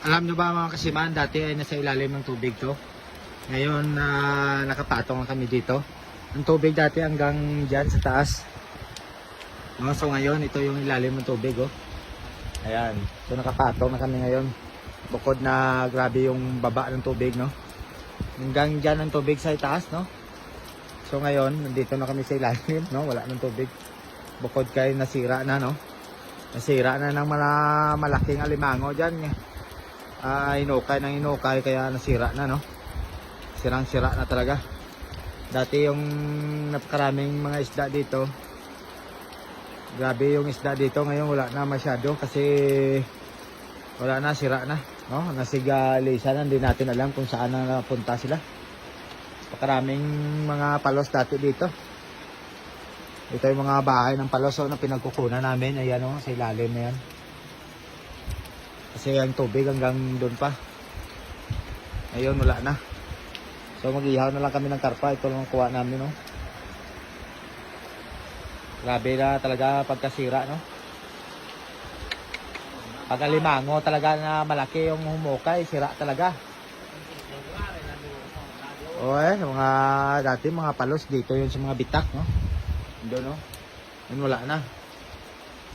Alam nyo ba mga kasiman, dati ay nasa ilalim ng tubig to. Ngayon nakapatong na kami dito. Ang tubig dati hanggang dyan sa taas. No, so ngayon ito yung ilalim ng tubig, oh. Ayan. So nakapatong na kami ngayon. Bukod na grabe yung baba ng tubig, no. Hanggang dyan ang tubig sa itaas, no. So ngayon nandito na kami sa ilalim, no. Wala ng tubig. Bukod kay nasira na, no. Nasira na ng malaking alimango dyan. Inukay ng inukay kaya nasira na, no. Sirang-sira na talaga. Dati yung napakaraming mga isda dito. Grabe yung isda dito. Ngayon wala na masyado kasi wala na, sira na, no. Nasigalisan, hindi natin alam kung saan na napunta sila. Napakaraming mga palos dati dito. Ito yung mga bahay ng palos, na pinagkukunan namin. Ayan, oh, sa ilalim na yan. Kasi ang tubig hanggang doon pa. Ngayon wala na. So mag-ihaw na lang kami ng karpa. Ito lang ang kuha namin, no. Grabe na talaga pagkasira, no. Pag alimango talaga na malaki yung humukay, sira talaga. Mga dati mga palos dito yun sa mga bitak, no. Doon, no. Yun wala na.